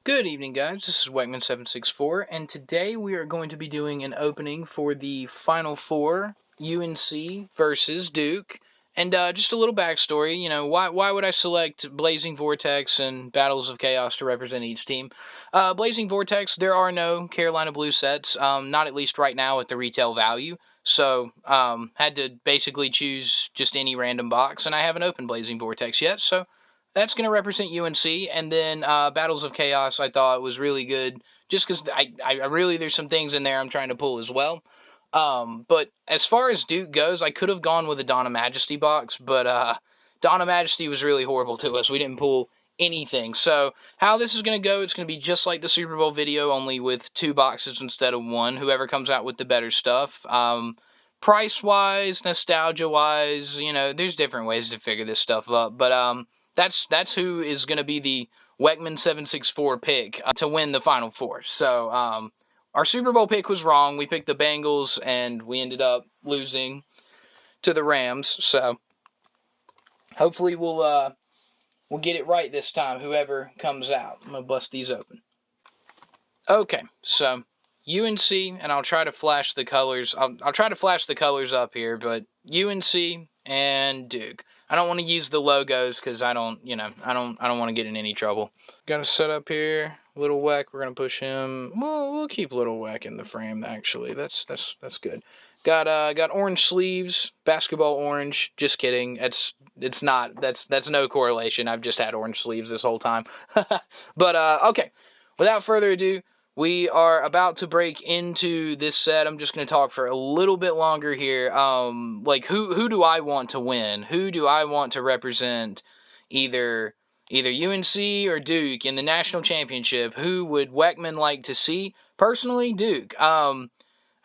Good evening, guys. This is Weckman764, and today we are going to be doing an opening for the Final Four, UNC versus Duke. And just a little backstory, why would I select Blazing Vortex and Battles of Chaos to represent each team? Blazing Vortex, there are no Carolina Blue sets, not at least right now at the retail value. So, had to basically choose just any random box, and I haven't opened Blazing Vortex yet, so that's going to represent UNC, and then Battles of Chaos I thought was really good, just because I really, there's some things in there I'm trying to pull as well. But as far as Duke goes, I could have gone with a Dawn of Majesty box, but Dawn of Majesty was really horrible to us. We didn't pull anything. So how this is going to go, it's going to be just like the Super Bowl video, only with 2 boxes instead of 1, whoever comes out with the better stuff. Price-wise, nostalgia-wise, there's different ways to figure this stuff up, but that's who is going to be the Weckman764 pick to win the Final Four. So, our Super Bowl pick was wrong. We picked the Bengals, and we ended up losing to the Rams. So, hopefully we'll get it right this time, whoever comes out. I'm going to bust these open. Okay, so UNC, and I'll try to flash the colors. I'll try to flash the colors up here, but UNC and Duke. I don't want to use the logos because I don't want to get in any trouble. Got a set up here. Little Weck, we're gonna push him. We'll keep Little Weck in the frame. Actually, that's good. Got orange sleeves, basketball orange. Just kidding. That's no correlation. I've just had orange sleeves this whole time. But okay. Without further ado, we are about to break into this set. I'm just going to talk for a little bit longer here. Who do I want to win? Who do I want to represent either UNC or Duke in the national championship? Who would Weckman like to see? Personally, Duke.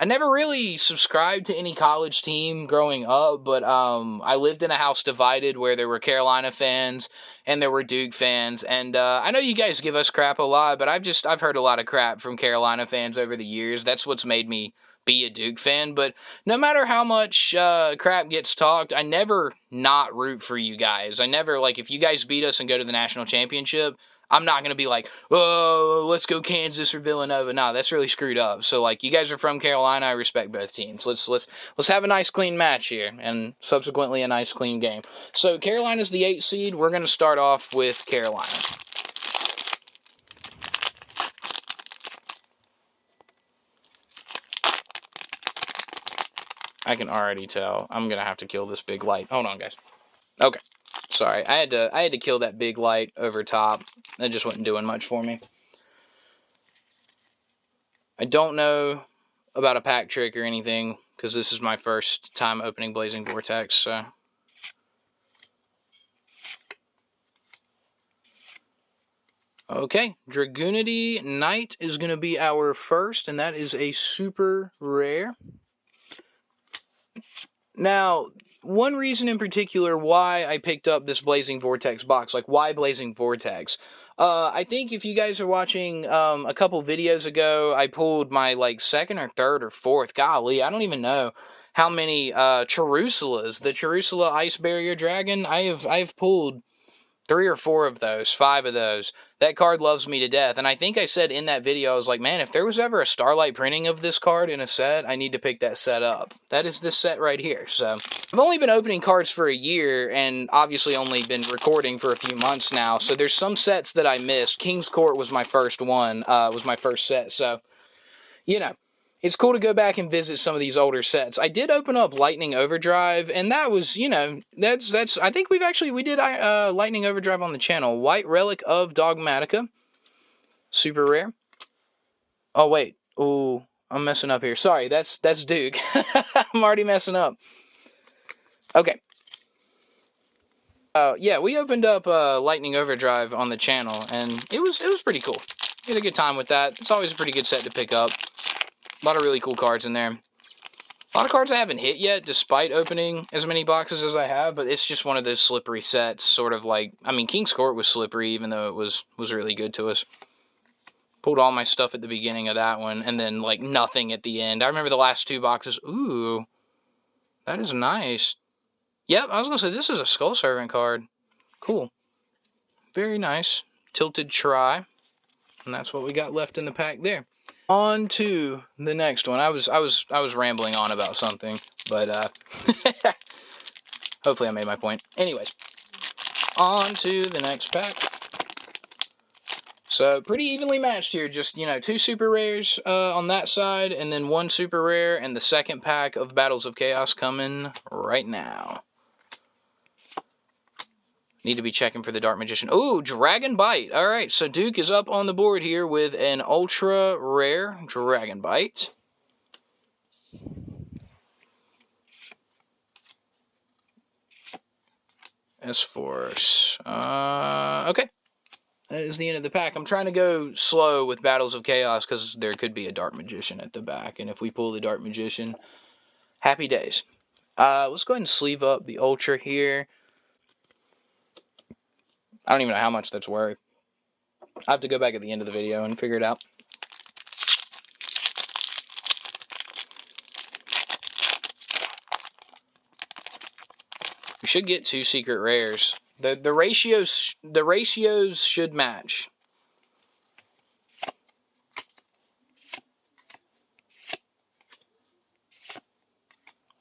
I never really subscribed to any college team growing up, but I lived in a house divided where there were Carolina fans and there were Duke fans, and I know you guys give us crap a lot, but I've heard a lot of crap from Carolina fans over the years. That's what's made me be a Duke fan, but no matter how much crap gets talked, I never not root for you guys. I never, if you guys beat us and go to the national championship, I'm not going to be like, oh, let's go Kansas or Villanova. No, that's really screwed up. So, you guys are from Carolina. I respect both teams. Let's have a nice, clean match here, and subsequently a nice, clean game. So, Carolina's the 8th seed. We're going to start off with Carolina. I can already tell. I'm going to have to kill this big light. Hold on, guys. Okay. Sorry, I had to kill that big light over top. That just wasn't doing much for me. I don't know about a pack trick or anything, because this is my first time opening Blazing Vortex, so. Okay, Dragoonity Knight is going to be our first, and that is a super rare. Now, one reason in particular why I picked up this Blazing Vortex box, why Blazing Vortex? I think if you guys are watching a couple videos ago, I pulled my, 2nd or 3rd or 4th, golly, I don't even know how many Cherusalas, the Cherusala Ice Barrier Dragon. I have pulled 3 or 4 of those, 5 of those. That card loves me to death, and I think I said in that video, I was like, man, if there was ever a Starlight printing of this card in a set, I need to pick that set up. That is this set right here, so. I've only been opening cards for a year, and obviously only been recording for a few months now, so there's some sets that I missed. King's Court was my first one, was my first set, so, it's cool to go back and visit some of these older sets. I did open up Lightning Overdrive, and that was, that's I think we did Lightning Overdrive on the channel. White Relic of Dogmatica. Super rare. Oh, wait. Ooh, I'm messing up here. Sorry, that's Duke. I'm already messing up. Okay. Yeah, we opened up Lightning Overdrive on the channel, and it was pretty cool. We had a good time with that. It's always a pretty good set to pick up. A lot of really cool cards in there. A lot of cards I haven't hit yet, despite opening as many boxes as I have, but it's just one of those slippery sets, sort of King's Court was slippery, even though it was really good to us. Pulled all my stuff at the beginning of that one, and then, nothing at the end. I remember the last 2 boxes. Ooh, that is nice. Yep, I was going to say, this is a Skull Servant card. Cool. Very nice. Tilted Try. And that's what we got left in the pack there. On to the next one. I was rambling on about something, but hopefully I made my point. Anyways, on to the next pack. So, pretty evenly matched here. Just, 2 super rares on that side, and then 1 super rare, and the second pack of Battles of Chaos coming right now. Need to be checking for the Dark Magician. Ooh, Dragon Bite. Alright, so Duke is up on the board here with an ultra rare Dragon Bite. S-Force. Okay. That is the end of the pack. I'm trying to go slow with Battles of Chaos because there could be a Dark Magician at the back. And if we pull the Dark Magician, happy days. Let's go ahead and sleeve up the Ultra here. I don't even know how much that's worth. I have to go back at the end of the video and figure it out. We should get 2 secret rares. The ratios should match.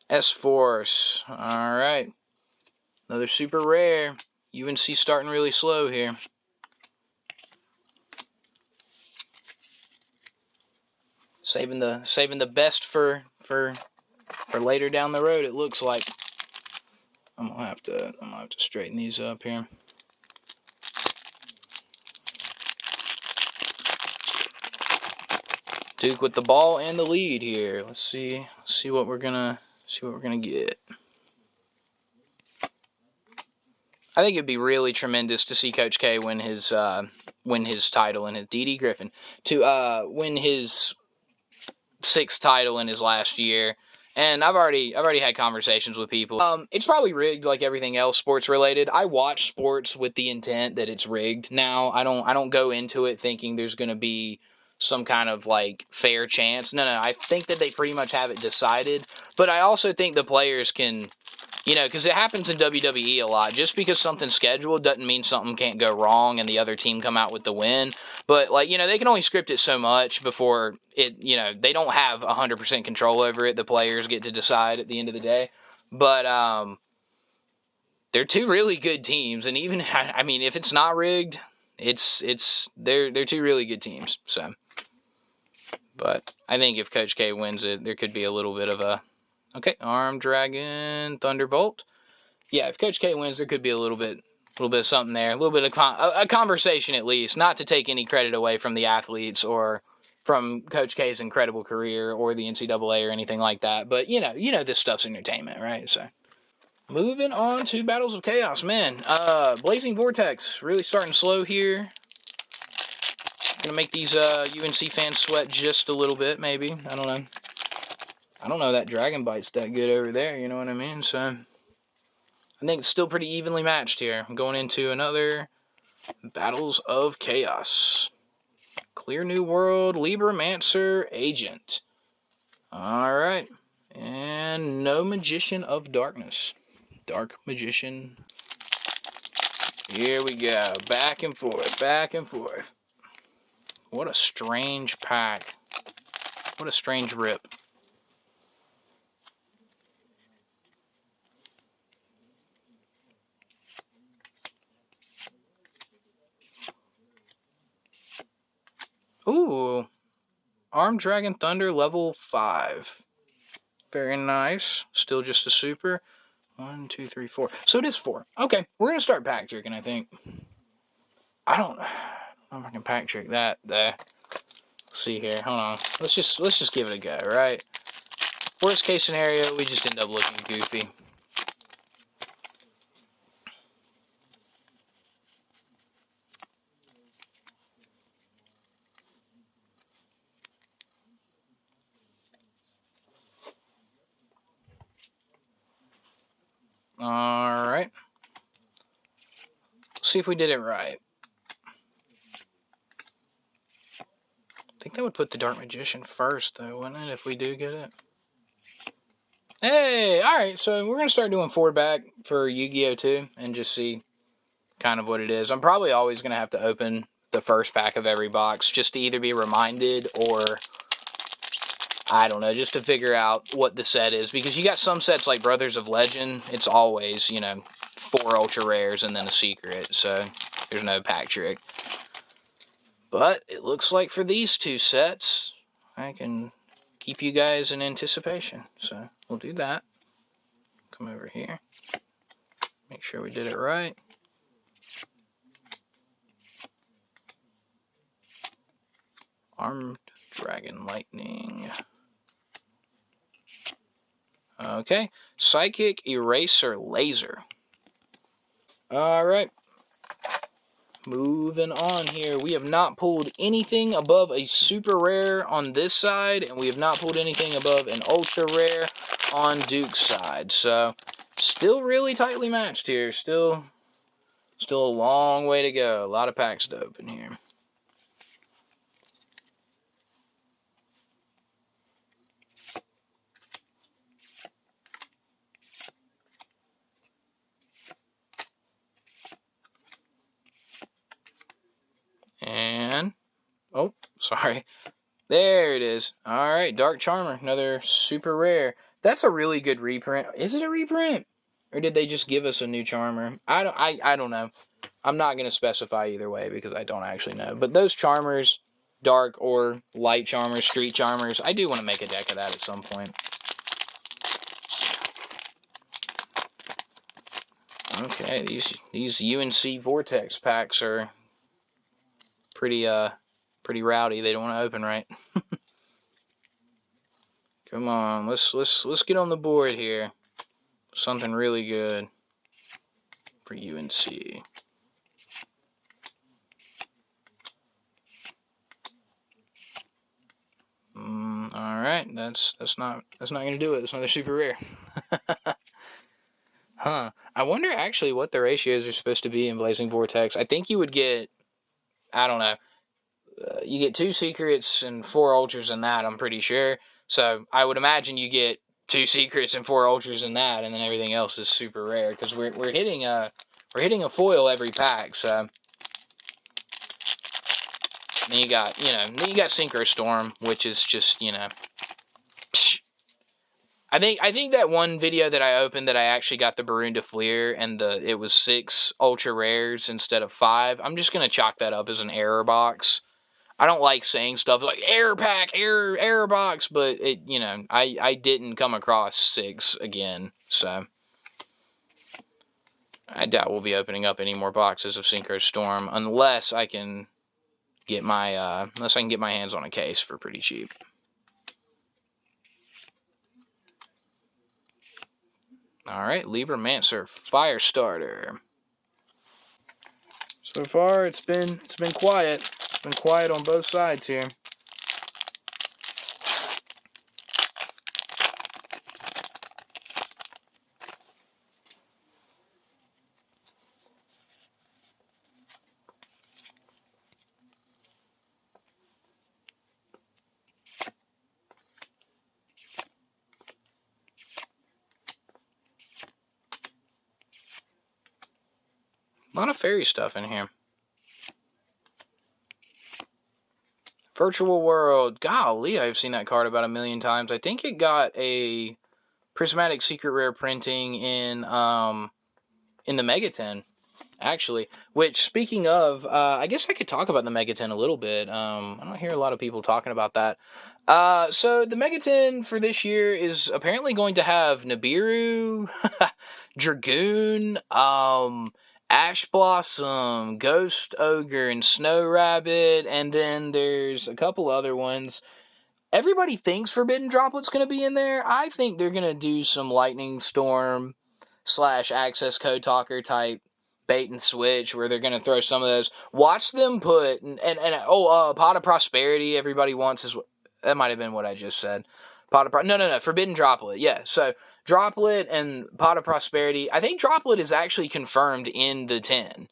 S-Force. Alright. Another super rare. UNC starting really slow here. Saving the best for later down the road, it looks like. I'm gonna have to straighten these up here. Duke with the ball and the lead here. Let's see what we're gonna get. I think it'd be really tremendous to see Coach K win his title and his D.D. Griffin to win his 6th title in his last year. And I've already had conversations with people. It's probably rigged like everything else sports related. I watch sports with the intent that it's rigged. Now I don't go into it thinking there's going to be some kind of like fair chance. No, I think that they pretty much have it decided. But I also think the players can, because it happens in WWE a lot. Just because something's scheduled doesn't mean something can't go wrong and the other team come out with the win. But, they can only script it so much before it, they don't have 100% control over it. The players get to decide at the end of the day. But, they're 2 really good teams. And even, if it's not rigged, they're 2 really good teams. So, but I think if Coach K wins it, there could be a little bit of a, okay, Arm Dragon, Thunderbolt. Yeah, if Coach K wins, there could be a little bit of something there. A little bit of a conversation at least. Not to take any credit away from the athletes or from Coach K's incredible career or the NCAA or anything like that. But, this stuff's entertainment, right? So, moving on to Battles of Chaos. Man, Blazing Vortex really starting slow here. Gonna make these UNC fans sweat just a little bit, maybe. I don't know. I don't know that Dragon Bite's that good over there, you know what I mean? So, I think it's still pretty evenly matched here. I'm going into another Battles of Chaos. Clear New World, Libromancer, Agent. Alright. And no Magician of Darkness. Dark Magician. Here we go. Back and forth, back and forth. What a strange pack. What a strange rip. Ooh, Armed Dragon Thunder level 5. Very nice. Still just a super. 1, 2, 3, 4. So it is 4. Okay, we're gonna start pack tricking, I think. I don't know if I can pack trick that there. Let's see here. Hold on. Let's just give it a go, right? Worst case scenario, we just end up looking goofy. Alright. See if we did it right. I think that would put the Dark Magician first, though, wouldn't it, if we do get it? Hey! Alright, so we're going to start doing 4-back for Yu-Gi-Oh! 2 and just see kind of what it is. I'm probably always going to have to open the first pack of every box, just to either be reminded or, I don't know, just to figure out what the set is. Because you got some sets like Brothers of Legend, it's always, you know, 4 ultra rares and then a secret, so there's no pack trick. But it looks like for these 2 sets, I can keep you guys in anticipation. So we'll do that. Come over here. Make sure we did it right. Armed Dragon Lightning. Okay. Psychic Eraser Laser. Alright. Moving on here. We have not pulled anything above a super rare on this side, and we have not pulled anything above an ultra rare on Duke's side. So, still really tightly matched here. Still a long way to go. A lot of packs to open here. And, oh, sorry. There it is. Alright, Dark Charmer, another super rare. That's a really good reprint. Is it a reprint? Or did they just give us a new Charmer? I don't know. I'm not going to specify either way because I don't actually know. But those Charmers, Dark or Light Charmers, Street Charmers, I do want to make a deck of that at some point. Okay, these UNC Vortex packs are pretty rowdy. They don't want to open right. Come on, let's get on the board here. Something really good for UNC. All right, that's not gonna do it. It's another super rare. Huh. I wonder actually what the ratios are supposed to be in Blazing Vortex. I think you would get, I don't know, you get 2 secrets and 4 ultras in that, I'm pretty sure. So I would imagine you get 2 secrets and 4 ultras in that, and then everything else is super rare because we're hitting a foil every pack. So then you got Synchro Storm, which is just, you know, psh. I think that one video that I opened that I actually got the Baroon de Fleer and it was 6 ultra rares instead of 5. I'm just gonna chalk that up as an error box. I don't like saying stuff like error pack, error box, but it, you know, I didn't come across 6 again, so I doubt we'll be opening up any more boxes of Synchro Storm unless I can get my hands on a case for pretty cheap. Alright, Libromancer, Firestarter. So far, it's been quiet. It's been quiet on both sides here. A lot of fairy stuff in here. Virtual World. Golly, I've seen that card about 1,000,000 times. I think it got a Prismatic Secret Rare printing in the Mega 10, actually. Which, speaking of, I guess I could talk about the Mega 10 a little bit. I don't hear a lot of people talking about that. So the Mega 10 for this year is apparently going to have Nibiru, Dragoon, Ash Blossom, Ghost Ogre, and Snow Rabbit, and then there's a couple other ones. Everybody thinks Forbidden Droplet's going to be in there. I think they're going to do some Lightning Storm / Access Code Talker type bait and switch where they're going to throw some of those. Watch them put, Pot of Prosperity everybody wants is, that might have been what I just said. No, Forbidden Droplet, yeah, so Droplet and Pot of Prosperity. I think Droplet is actually confirmed in the 10.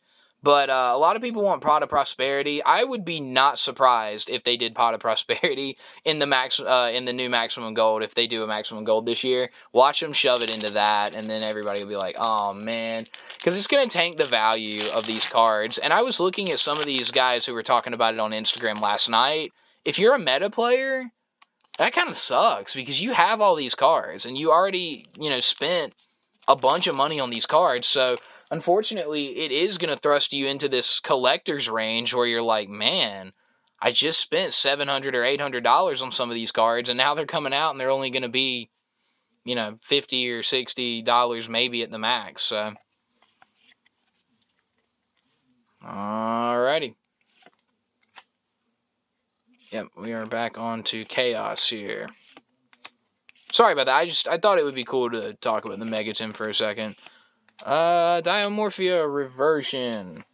But a lot of people want Pot of Prosperity. I would be not surprised if they did Pot of Prosperity in the in the new Maximum Gold. If they do a Maximum Gold this year, watch them shove it into that, and then everybody will be like, "Oh man," because it's gonna tank the value of these cards. And I was looking at some of these guys who were talking about it on Instagram last night. If you're a meta player, that kind of sucks because you have all these cards and you already, spent a bunch of money on these cards. So unfortunately, it is going to thrust you into this collector's range where you're like, man, I just spent $700 or $800 on some of these cards, and now they're coming out and they're only going to be, $50 or $60 maybe at the max. So, alrighty. Yep, we are back on to Chaos here. Sorry about that. I thought it would be cool to talk about the Megaton for a second. Diamorphia Reversion.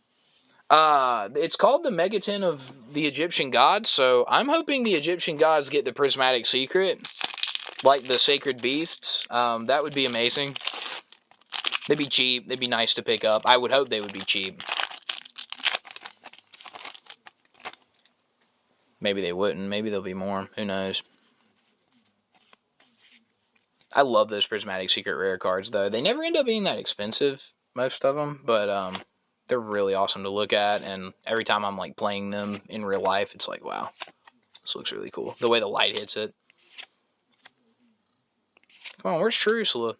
It's called the Megaton of the Egyptian gods, so I'm hoping the Egyptian gods get the prismatic secret, like the sacred beasts. That would be amazing. They'd be cheap. They'd be nice to pick up. I would hope they would be cheap. Maybe they wouldn't. Maybe there'll be more. Who knows? I love those prismatic secret rare cards, though. They never end up being that expensive, most of them, but they're really awesome to look at, and every time I'm, playing them in real life, it's like, wow, this looks really cool. The way the light hits it. Come on, where's Trusula?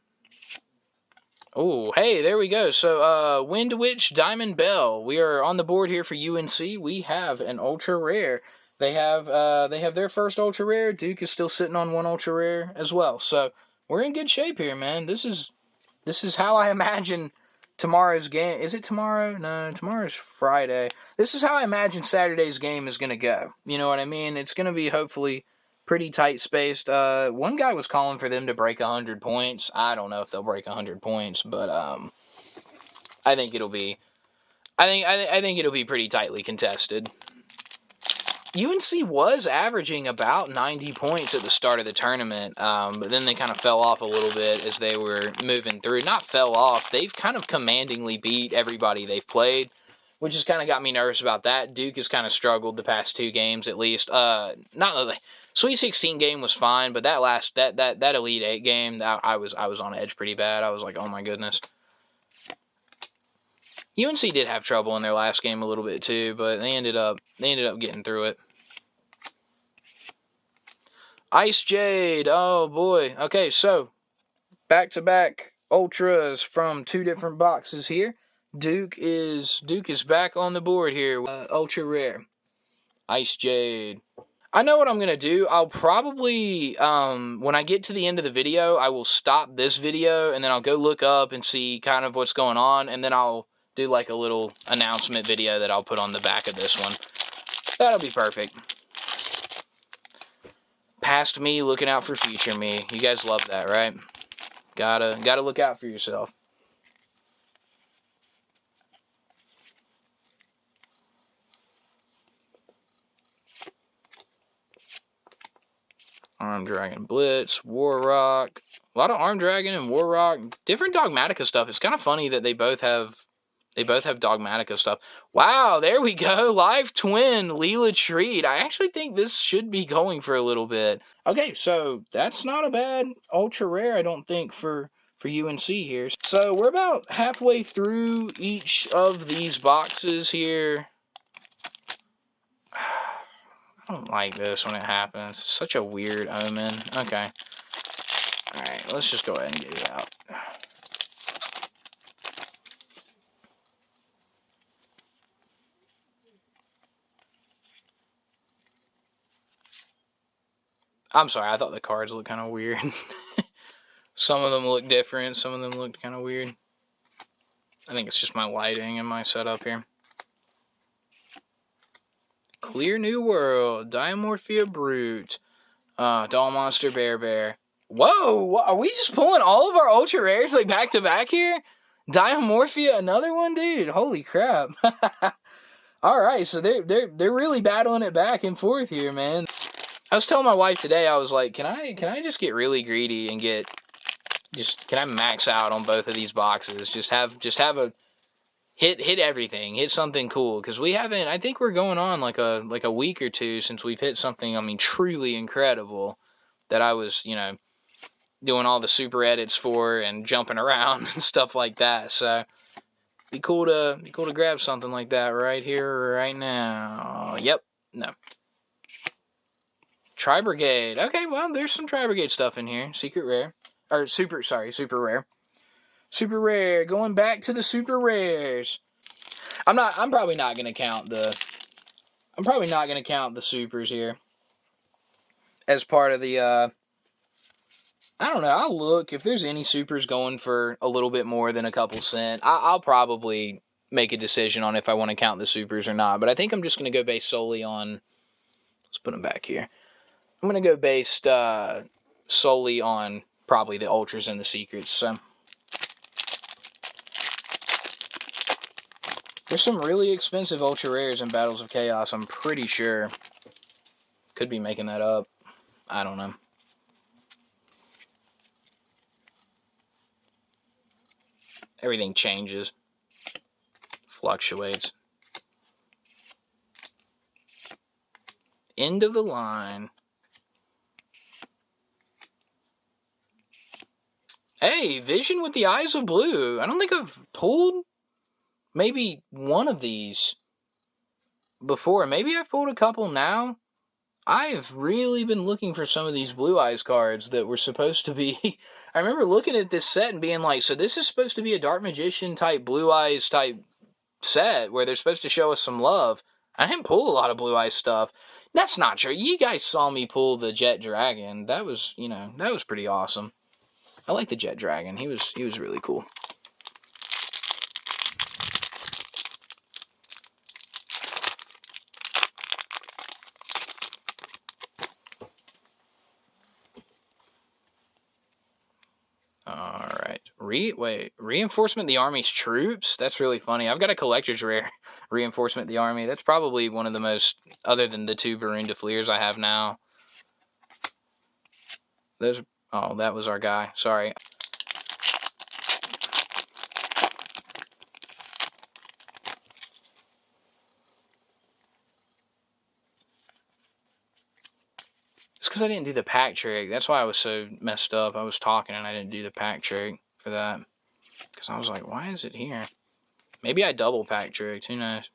Oh, hey, there we go. So, Wind Witch Diamond Bell. We are on the board here for UNC. We have an ultra rare. They have their first ultra rare. Duke is still sitting on one ultra rare as well. So we're in good shape here, man. This is how I imagine tomorrow's game. Is it tomorrow? No, tomorrow's Friday. This is how I imagine Saturday's game is gonna go. You know what I mean? It's gonna be hopefully pretty tight spaced. One guy was calling for them to break 100 points. I don't know if they'll break 100 points, but I think it'll be. I think it'll be pretty tightly contested. UNC was averaging about 90 points at the start of the tournament, but then they kind of fell off a little bit as they were moving through. Not fell off, they've kind of commandingly beat everybody they've played, which has kind of got me nervous about that. Duke has kind of struggled the past 2 games at least. Sweet 16 game was fine, but that Elite 8 game, I was on edge pretty bad. I was like, oh my goodness. UNC did have trouble in their last game a little bit too, but they ended up getting through it. Ice Jade, oh boy. Okay, so back-to-back ultras from 2 different boxes here. Duke is back on the board here. Ultra rare. Ice Jade. I know what I'm gonna do. I'll probably when I get to the end of the video, I will stop this video and then I'll go look up and see kind of what's going on, and then I'll do like a little announcement video that I'll put on the back of this one. That'll be perfect. Past me looking out for future me. You guys love that, right? Gotta look out for yourself. Arm Dragon Blitz, War Rock. A lot of Arm Dragon and War Rock. Different Dogmatica stuff. It's kind of funny that they both have Dogmatica stuff. Wow, there we go. Live Twin, Leela Treat. I actually think this should be going for a little bit. Okay, so that's not a bad ultra rare, I don't think, for UNC here. So we're about halfway through each of these boxes here. I don't like this when it happens. It's such a weird omen. Okay. Alright, let's just go ahead and get it out. I'm sorry, I thought the cards looked kind of weird. Some of them look different, some of them looked kind of weird. I think it's just my lighting and my setup here. Clear New World, Diamorphia Brute, Doll Monster Bear. Whoa, are we just pulling all of our ultra rares like back to back here? Diamorphia, another one, dude. Holy crap! All right, so they're really battling it back and forth here, man. I was telling my wife today, I was like, can I just get really greedy and can I max out on both of these boxes? Just have a hit everything. Hit something cool. Because we haven't, I think we're going on like a week or two since we've hit something, I mean, truly incredible that I was, you know, doing all the super edits for and jumping around and stuff like that. So be cool to grab something like that right here, right now. Yep. No. Tri-Brigade. Okay, well, there's some Tri-Brigade stuff in here. Secret rare. Or super rare. Super rare. Going back to the super rares. I'm probably not gonna count the supers here as part of the I don't know, I'll look if there's any supers going for a little bit more than a couple cent. I'll probably make a decision on if I want to count the supers or not, but I think I'm just going to go based solely on, let's put them back here. I'm going to go based solely on probably the ultras and the secrets. So there's some really expensive ultra rares in Battles of Chaos, I'm pretty sure. Could be making that up. I don't know. Everything changes. Fluctuates. End of the line. Hey, Vision with the Eyes of Blue. I don't think I've pulled maybe one of these before. Maybe I've pulled a couple now. I've really been looking for some of these Blue Eyes cards that were supposed to be... I remember looking at this set and being like, so this is supposed to be a Dark Magician type Blue Eyes type set where they're supposed to show us some love. I didn't pull a lot of Blue Eyes stuff. That's not true. You guys saw me pull the Jet Dragon. That was, you know, that was pretty awesome. I like the Jet Dragon. He was really cool. Alright. Reinforcement of the Army's troops? That's really funny. I've got a collector's rare Reinforcement of the Army. That's probably one of the most, other than the two Varun Defleers I have now. Those, oh, that was our guy. Sorry. It's because I didn't do the pack trick. That's why I was so messed up. I was talking and I didn't do the pack trick for that. Because I was like, why is it here? Maybe I double pack tricked. Who knows?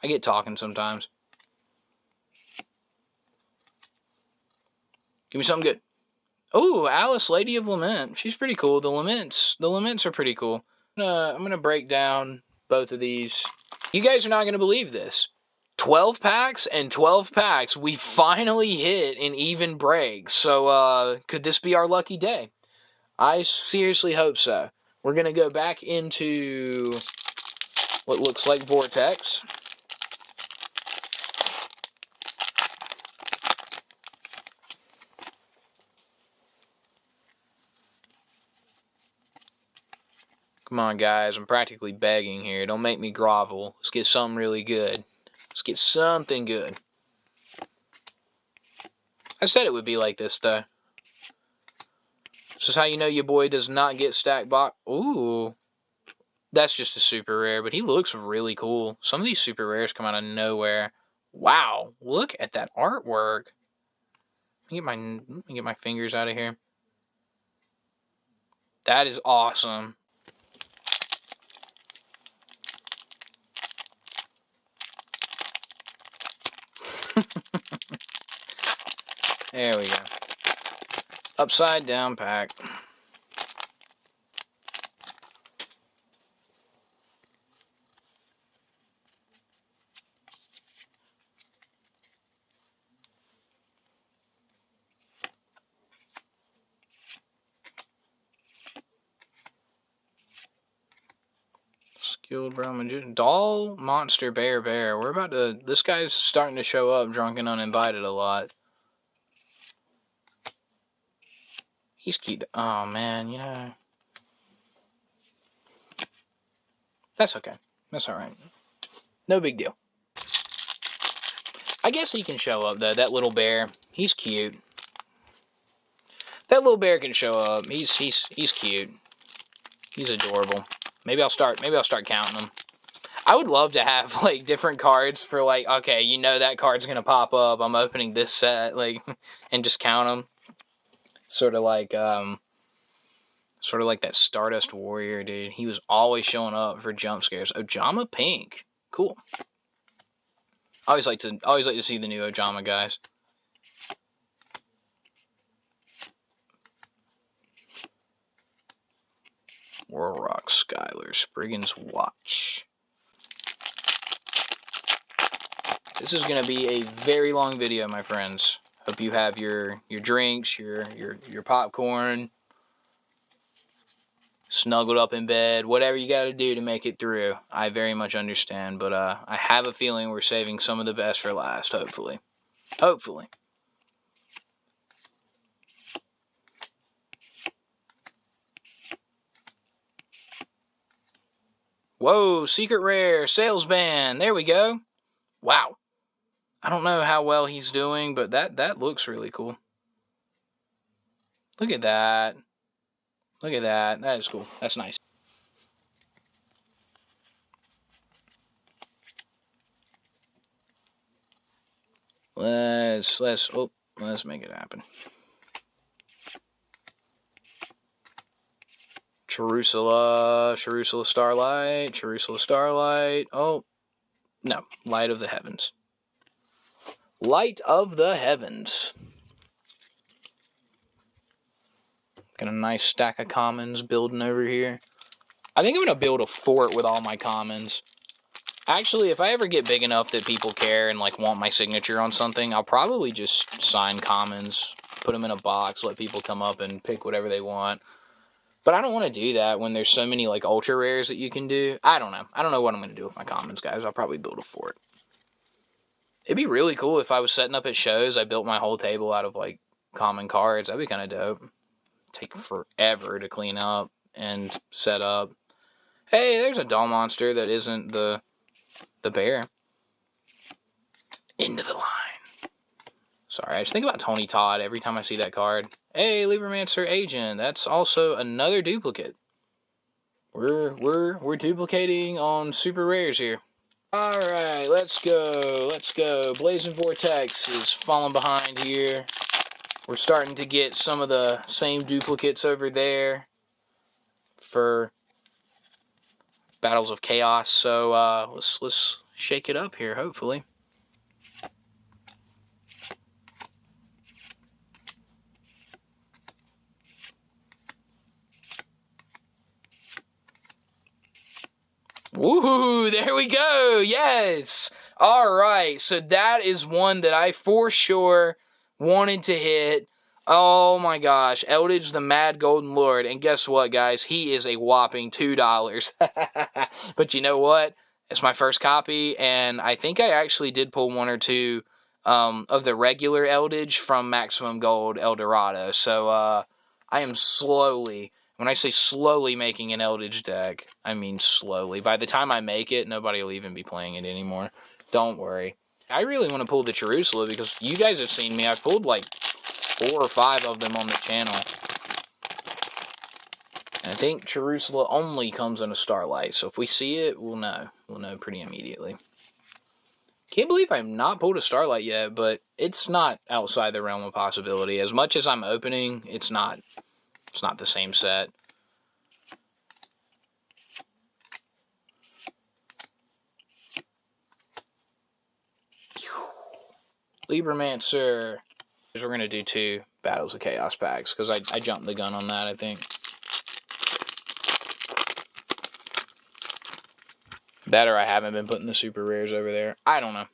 I get talking sometimes. Give me something good. Oh, Alice, Lady of Lament. She's pretty cool. The laments are pretty cool. I'm going to break down both of these. You guys are not going to believe this. 12 packs and 12 packs. We finally hit an even break. So, could this be our lucky day? I seriously hope so. We're going to go back into what looks like Vortex. Come on, guys. I'm practically begging here. Don't make me grovel. Let's get something really good. Let's get something good. I said it would be like this, though. This is how you know your boy does not get stacked box. Ooh. That's just a super rare, but he looks really cool. Some of these super rares come out of nowhere. Wow. Look at that artwork. Let me get my fingers out of here. That is awesome. There we go. Upside down pack. Skilled Brown Magician. Doll, Monster, Bear. We're about to... This guy's starting to show up drunk and uninvited a lot. He's cute. Oh, man, you know. That's okay. That's alright. No big deal. I guess he can show up, though. That little bear. He's cute. That little bear can show up. He's cute. He's adorable. Maybe I'll start counting them. I would love to have, like, different cards for, like, okay, you know that card's gonna pop up. I'm opening this set, like, and just count them. Sort of like that Stardust Warrior, dude. He was always showing up for jump scares. Ojama Pink. Cool. I always like to see the new Ojama guys. Warrock Skylar, Spriggan's Watch. This is gonna be a very long video, my friends. Hope you have your drinks, your popcorn, snuggled up in bed, whatever you gotta do to make it through. I very much understand, but I have a feeling we're saving some of the best for last, hopefully. Hopefully. Whoa, secret rare, sales ban. There we go. Wow. I don't know how well he's doing, but that looks really cool. Look at that. Look at that. That is cool. That's nice. Let's make it happen. Charusula Starlight. Oh, no. Light of the Heavens. Light of the Heavens. Got a nice stack of commons building over here. I think I'm going to build a fort with all my commons. Actually, if I ever get big enough that people care and, like, want my signature on something, I'll probably just sign commons, put them in a box, let people come up and pick whatever they want. But I don't want to do that when there's so many, like, ultra rares that you can do. I don't know. I don't know what I'm going to do with my commons, guys. I'll probably build a fort. It'd be really cool if I was setting up at shows, I built my whole table out of, like, common cards. That'd be kind of dope. Take forever to clean up and set up. Hey, there's a doll monster that isn't the bear. Into the line. Sorry, I just think about Tony Todd every time I see that card. Hey, Libromancer Agent. That's also another duplicate. We're duplicating on super rares here. Alright, let's go. Let's go. Blazing Vortex is falling behind here. We're starting to get some of the same duplicates over there for Battles of Chaos. So let's shake it up here, hopefully. Woohoo! There we go! Yes! Alright, so that is one that I for sure wanted to hit. Oh my gosh, Eldridge the Mad Golden Lord. And guess what, guys? He is a whopping $2. But you know what? It's my first copy, and I think I actually did pull one or two of the regular Eldridge from Maximum Gold Eldorado. So I am slowly... When I say slowly making an Eldritch deck, I mean slowly. By the time I make it, nobody will even be playing it anymore. Don't worry. I really want to pull the Charusula because you guys have seen me. I've pulled like 4 or 5 of them on the channel. And I think Charusula only comes in a Starlight. So if we see it, we'll know. We'll know pretty immediately. Can't believe I've not pulled a Starlight yet, but it's not outside the realm of possibility. As much as I'm opening, it's not the same set. Libromancer. We're going to do 2 Battles of Chaos packs, because I jumped the gun on that, I think. That or I haven't been putting the super rares over there. I don't know.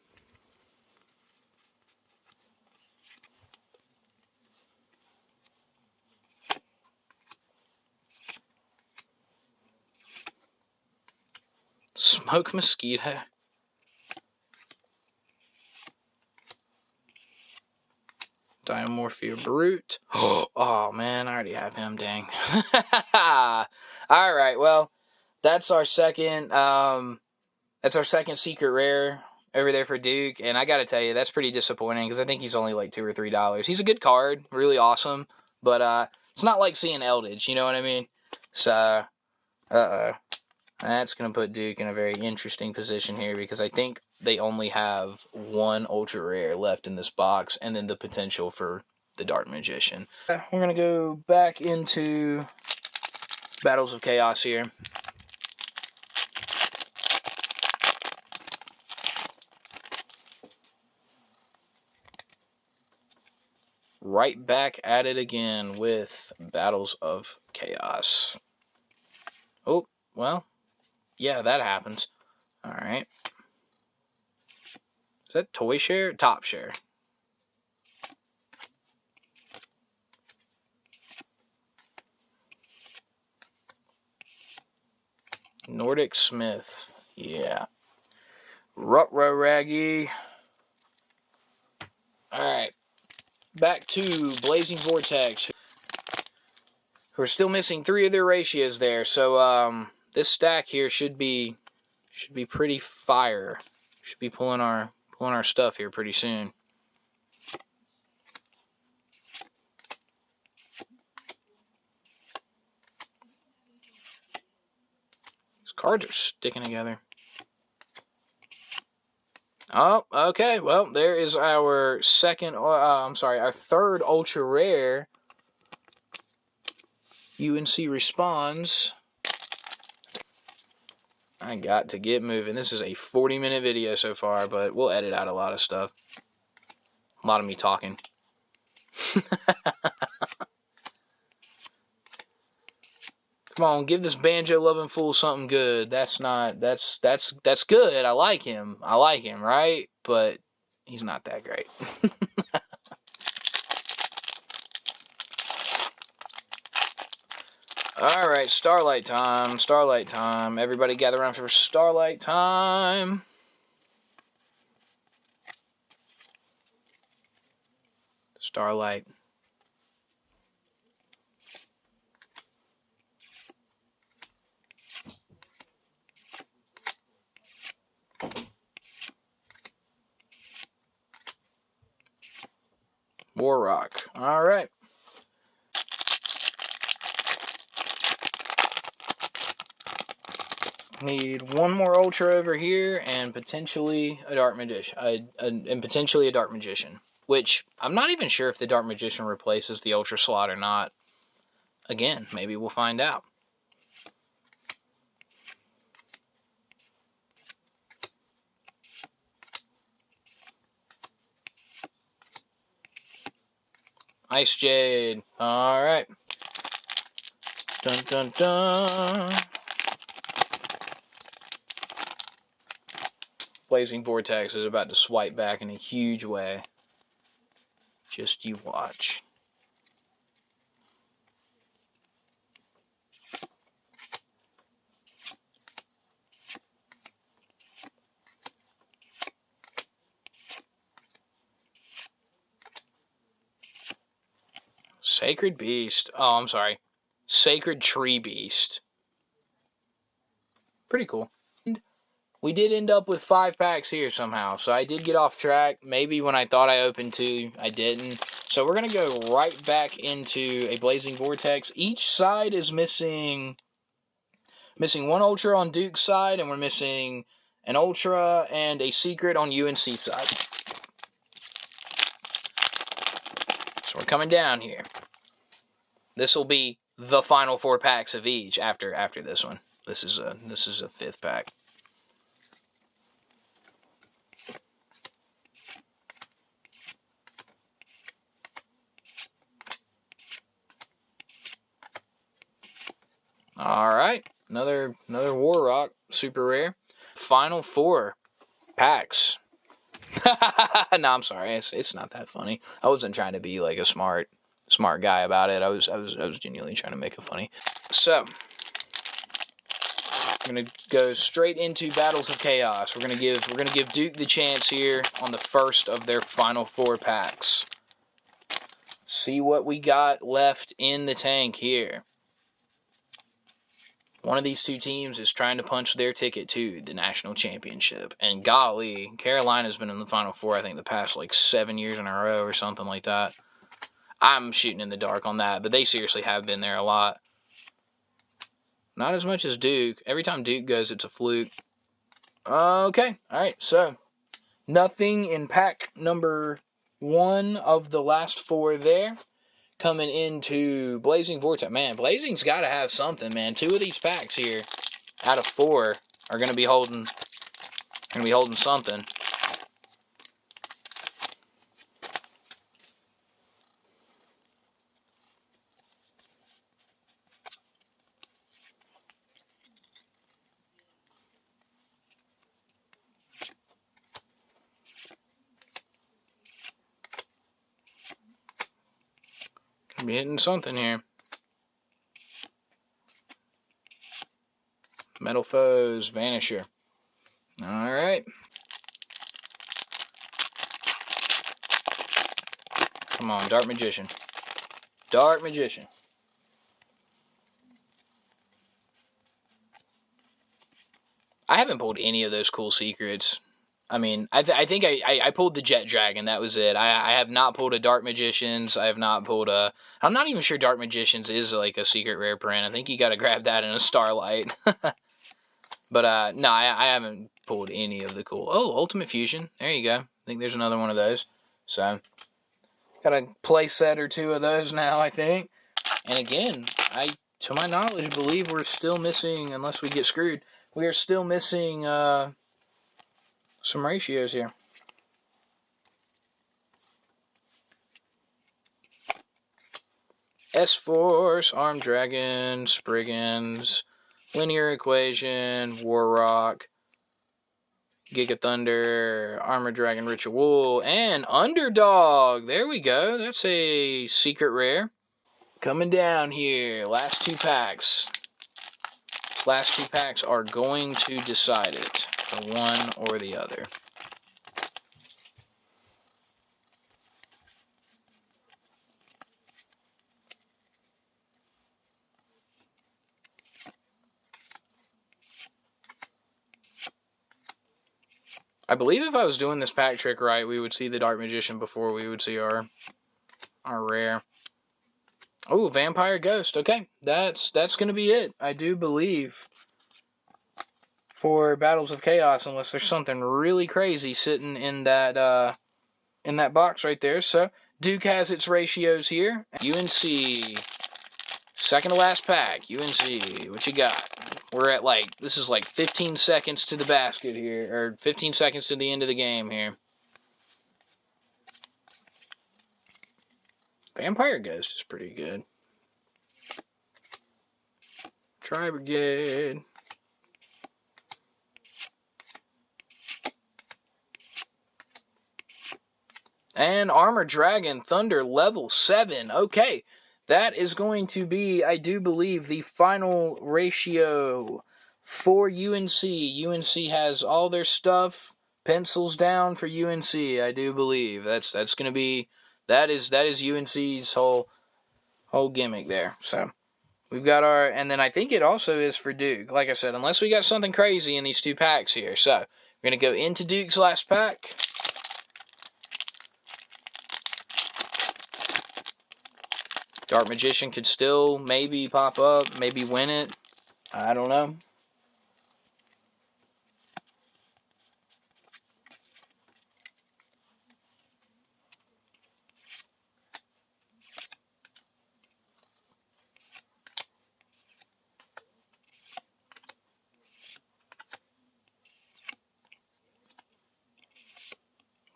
Smoke Mosquito. Diamorphia Brute. Oh man, I already have him, dang. Alright, well, that's our second secret rare over there for Duke, and I gotta tell you, that's pretty disappointing, because I think he's only like $2 or $3. He's a good card, really awesome, but it's not like seeing Eldritch, you know what I mean? So, uh-oh. That's going to put Duke in a very interesting position here because I think they only have one ultra rare left in this box and then the potential for the Dark Magician. We're going to go back into Battles of Chaos here. Right back at it again with Battles of Chaos. Oh, well, yeah, that happens. All right. Is that Toy Share? Top Share. Nordic Smith. Yeah. Rutro Raggy. Alright. Back to Blazing Vortex. We're still missing 3 of their ratios there. So this stack here should be pretty fire. Should be pulling our stuff here pretty soon. These cards are sticking together. Oh, okay. Well, there is our our third ultra rare. UNC responds. I got to get moving. This is a 40-minute video so far, but we'll edit out a lot of stuff. A lot of me talking. Come on, give this banjo loving fool something good. That's good. I like him, right? But he's not that great. All right, Starlight time. Starlight time. Everybody gather around for Starlight time. Starlight. Warrock. All right. Need one more ultra over here and potentially a Dark Magician. Which I'm not even sure if the Dark Magician replaces the ultra slot or not. Again, maybe we'll find out. Ice Jade. All right. Dun dun dun. Blazing Vortex is about to swipe back in a huge way. Just you watch. Sacred Beast. Oh, I'm sorry. Sacred Tree Beast. Pretty cool. We did end up with 5 packs here somehow, so I did get off track. Maybe when I thought I opened 2, I didn't. So we're going to go right back into a Blazing Vortex. Each side is missing 1 Ultra on Duke's side, and we're missing an Ultra and a Secret on UNC side. So we're coming down here. This will be the final 4 packs of each after this one. This is a 5th pack. All right, another Warrock, super rare. Final 4 packs. No, I'm sorry, it's not that funny. I wasn't trying to be like a smart guy about it. I was genuinely trying to make it funny. So I'm gonna go straight into Battles of Chaos. We're gonna give Duke the chance here on the first of their final 4 packs. See what we got left in the tank here. One of these 2 teams is trying to punch their ticket to the national championship. And golly, Carolina's been in the Final 4, I think, the past, 7 years in a row or something like that. I'm shooting in the dark on that, but they seriously have been there a lot. Not as much as Duke. Every time Duke goes, it's a fluke. Okay, alright, so nothing in pack number 1 of the last 4 there. Coming into Blazing Vortex. Man, Blazing's got to have something, man. 2 of these packs here out of 4 are going to be holding something. Be hitting something here. Metal Foes, Vanisher. Alright. Come on, Dark Magician. Dark Magician. I haven't pulled any of those cool secrets. I mean, I think I pulled the Jet Dragon. That was it. I have not pulled a Dark Magicians. I have not pulled a... I'm not even sure Dark Magicians is like a secret rare print. I think you got to grab that in a Starlight. But, no, I haven't pulled any of the cool... Oh, Ultimate Fusion. There you go. I think there's another one of those. So, got a play set or 2 of those now, I think. And again, I, to my knowledge, believe we're still missing, unless we get screwed, we are still missing, some ratios here. S-Force, Armed Dragon, Spriggans, Linear Equation, Warrock, Giga Thunder, Armored Dragon Ritual, and Underdog. There we go. That's a secret rare. Coming down here. Last 2 packs. Last 2 packs are going to decide it. The one or the other. I believe if I was doing this pack trick right, we would see the Dark Magician before we would see our rare. Oh, Vampire Ghost. Okay, that's going to be it. I do believe for Battles of Chaos, unless there's something really crazy sitting in that box right there. So Duke has its ratios here. UNC, second to last pack. UNC, what you got? We're at this is 15 seconds to the basket here, or 15 seconds to the end of the game here. Vampire Ghost is pretty good. Tri Brigade. And Armor Dragon Thunder level 7. Okay, that is going to be, I do believe, the final ratio for UNC. UNC has all their stuff, pencils down for UNC, I do believe. That's going to be, that is UNC's whole gimmick there. So, we've got our, and then I think it also is for Duke. Like I said, unless we got something crazy in these 2 packs here. So, we're going to go into Duke's last pack. Dark Magician could still maybe pop up, maybe win it. I don't know.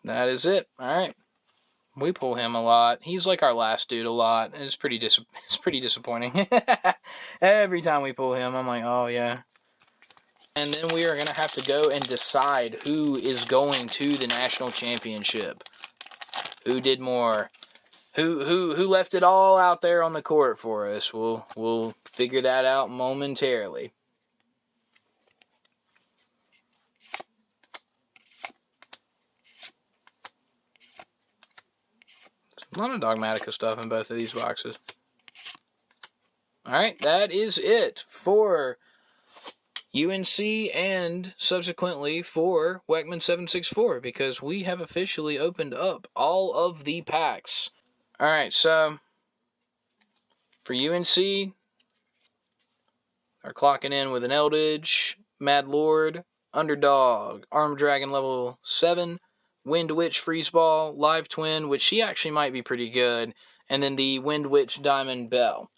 That is it. All right. We pull him a lot. He's like our last dude a lot. It's pretty disappointing. Every time we pull him, I'm like, oh yeah. And then we are going to have to go and decide who is going to the national championship. Who did more? Who left it all out there on the court for us? We'll figure that out momentarily. A lot of Dogmatica stuff in both of these boxes. Alright, that is it for UNC and subsequently for Weckman 764, because we have officially opened up all of the packs. Alright, so for UNC, are clocking in with an Eldritch, Mad Lord, Underdog, Armed Dragon level 7, Wind Witch Freeze Ball, Live Twin, which she actually might be pretty good, and then the Wind Witch Diamond Bell.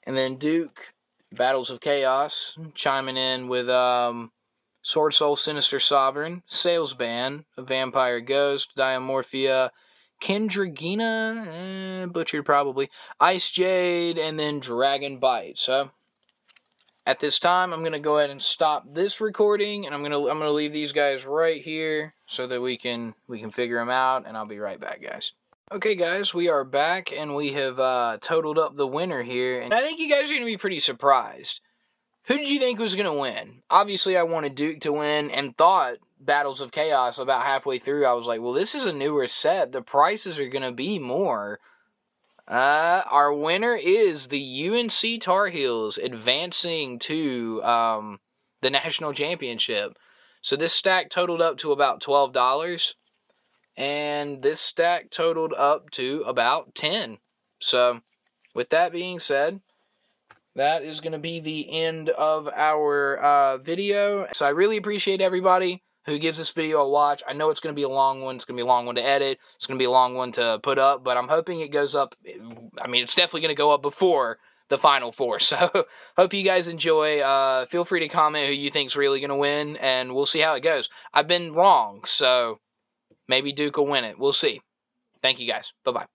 And then Duke, Battles of Chaos, chiming in with Sword Soul Sinister Sovereign, Salesban, Vampire Ghost, Diamorphia, Kendragina, butchered probably, Ice Jade, and then Dragon Bite. So at this time, I'm gonna go ahead and stop this recording, and I'm gonna leave these guys right here so that we can figure them out, and I'll be right back, guys. Okay, guys, we are back, and we have totaled up the winner here, and I think you guys are gonna be pretty surprised. Who did you think was going to win? Obviously, I wanted Duke to win and thought Battles of Chaos about halfway through. I was like, well, this is a newer set. The prices are going to be more. Our winner is the UNC Tar Heels advancing to the national championship. So this stack totaled up to about $12. And this stack totaled up to about $10. So with that being said, that is going to be the end of our video. So I really appreciate everybody who gives this video a watch. I know it's going to be a long one. It's going to be a long one to edit. It's going to be a long one to put up. But I'm hoping it goes up. I mean, it's definitely going to go up before the Final Four. So hope you guys enjoy. Feel free to comment who you think's really going to win. And we'll see how it goes. I've been wrong. So maybe Duke will win it. We'll see. Thank you guys. Bye-bye.